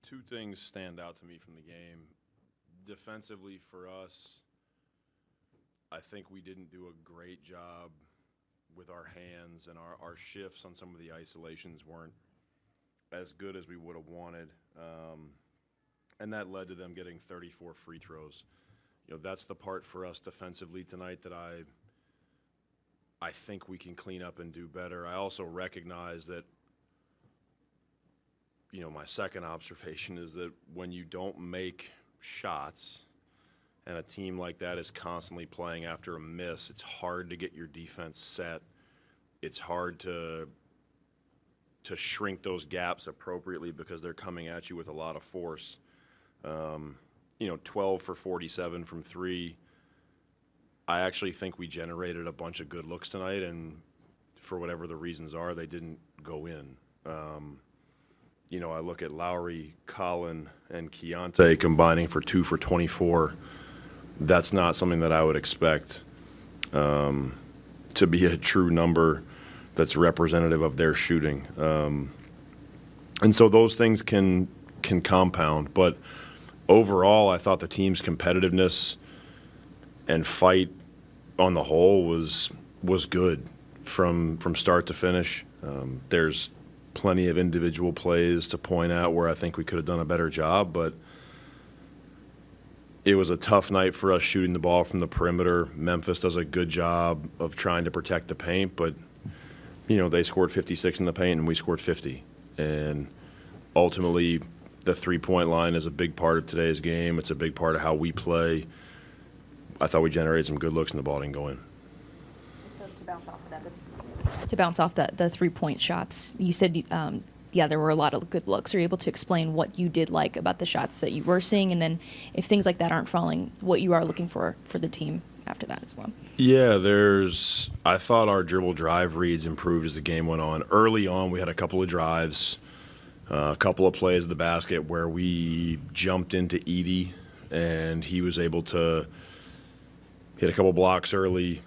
Two things stand out to me from the game. Defensively for us, I think we didn't do a great job with our hands, and our shifts on some of the isolations weren't as good as we would have wanted. And that led to them getting 34 free throws. That's the part for us defensively tonight that I think we can clean up and do better. I also recognize that, my second observation is that when you don't make shots and a team like that is constantly playing after a miss, it's hard to get your defense set. It's hard to shrink those gaps appropriately because they're coming at you with a lot of force. 12 for 47 from three. I actually think we generated a bunch of good looks tonight, and for whatever the reasons are, they didn't go in. I look at Lowry, Colin, and Keontae combining for 2 for 24. That's not something that I would expect to be a true number that's representative of their shooting. And so those things can compound. But overall, I thought the team's competitiveness and fight on the whole was good from start to finish. There's plenty of individual plays to point out where I think we could have done a better job, but it was a tough night for us shooting the ball from the perimeter. Memphis does a good job of trying to protect the paint, but they scored 56 in the paint and we scored 50. And ultimately, the three-point line is a big part of today's game. It's a big part of how we play. I thought we generated some good looks and the ball didn't go in. So to bounce off that, the three-point shots, you said, there were a lot of good looks. Are you able to explain what you did like about the shots that you were seeing, and then if things like that aren't falling, what you are looking for the team after that as well? Yeah, I thought our dribble drive reads improved as the game went on. Early on, we had a couple of drives, a couple of plays at the basket where we jumped into Edie, and he was able to hit a couple blocks early,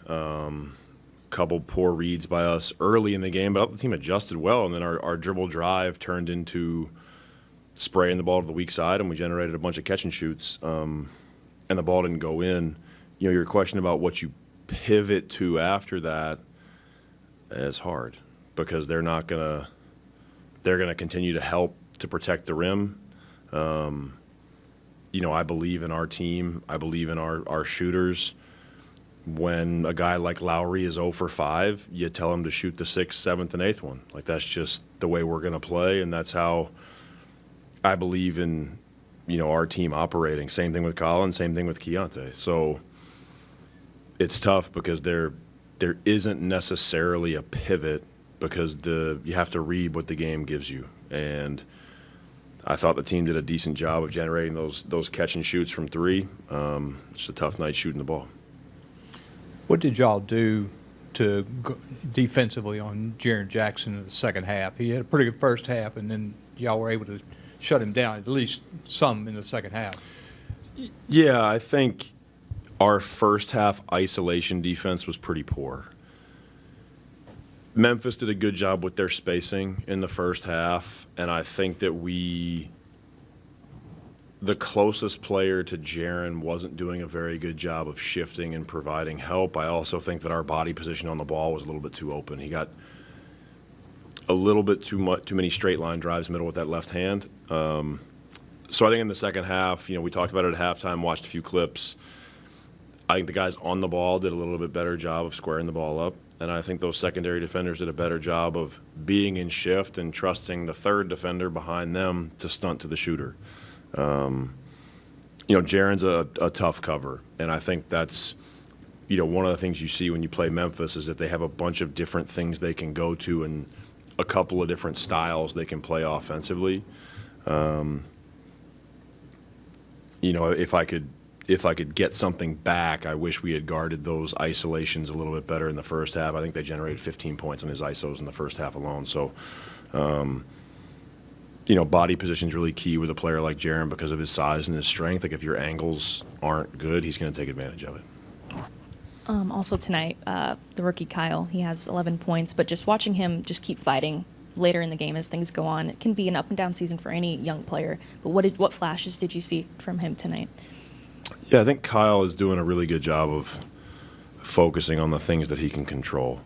couple poor reads by us early in the game, but the team adjusted well, and then our dribble drive turned into spraying the ball to the weak side, and we generated a bunch of catch and shoots, and the ball didn't go in. Your question about what you pivot to after that is hard because they're gonna continue to help to protect the rim. I believe in our team. I believe in our shooters. When a guy like Lowry is 0 for 5, you tell him to shoot the 6th, 7th, and 8th one. That's just the way we're going to play, and that's how I believe in, our team operating. Same thing with Colin, same thing with Keontae. So it's tough because there isn't necessarily a pivot because you have to read what the game gives you. And I thought the team did a decent job of generating those catch and shoots from three. It's a tough night shooting the ball. What did y'all do defensively on Jaren Jackson in the second half? He had a pretty good first half, and then y'all were able to shut him down, at least some in the second half. Yeah, I think our first half isolation defense was pretty poor. Memphis did a good job with their spacing in the first half, and I think that the closest player to Jaren wasn't doing a very good job of shifting and providing help. I also think that our body position on the ball was a little bit too open. He got a little bit too many straight line drives middle with that left hand. So I think in the second half, we talked about it at halftime, watched a few clips. I think the guys on the ball did a little bit better job of squaring the ball up. And I think those secondary defenders did a better job of being in shift and trusting the third defender behind them to stunt to the shooter. Jaren's a tough cover, and I think that's, one of the things you see when you play Memphis is that they have a bunch of different things they can go to and a couple of different styles they can play offensively. If I could get something back, I wish we had guarded those isolations a little bit better in the first half. I think they generated 15 points on his isos in the first half alone. So, body position is really key with a player like Jaren because of his size and his strength. If your angles aren't good, he's going to take advantage of it. Also tonight, the rookie Kyle, he has 11 points, but just watching him just keep fighting later in the game as things go on. It can be an up and down season for any young player. But what flashes did you see from him tonight? Yeah, I think Kyle is doing a really good job of focusing on the things that he can control.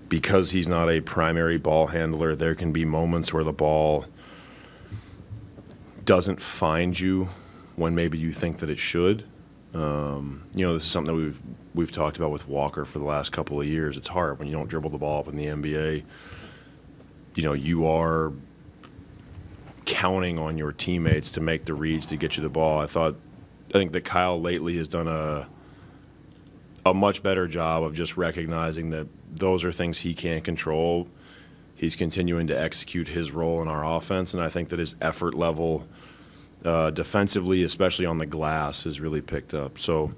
Because he's not a primary ball handler, there can be moments where the ball doesn't find you when maybe you think that it should. This is something that we've talked about with Walker for the last couple of years. It's hard when you don't dribble the ball up in the NBA. You are counting on your teammates to make the reads to get you the ball. I think that Kyle lately has done a much better job of just recognizing that those are things he can't control. He's continuing to execute his role in our offense, and I think that his effort level defensively, especially on the glass, has really picked up. So,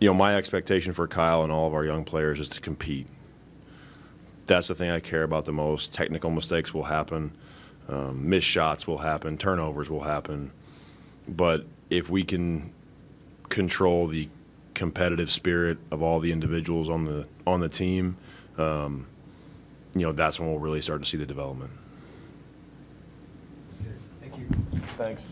my expectation for Kyle and all of our young players is to compete. That's the thing I care about the most. Technical mistakes will happen. Missed shots will happen. Turnovers will happen. But if we can control the competitive spirit of all the individuals on the team, that's when we'll really start to see the development. Thank you. Thanks.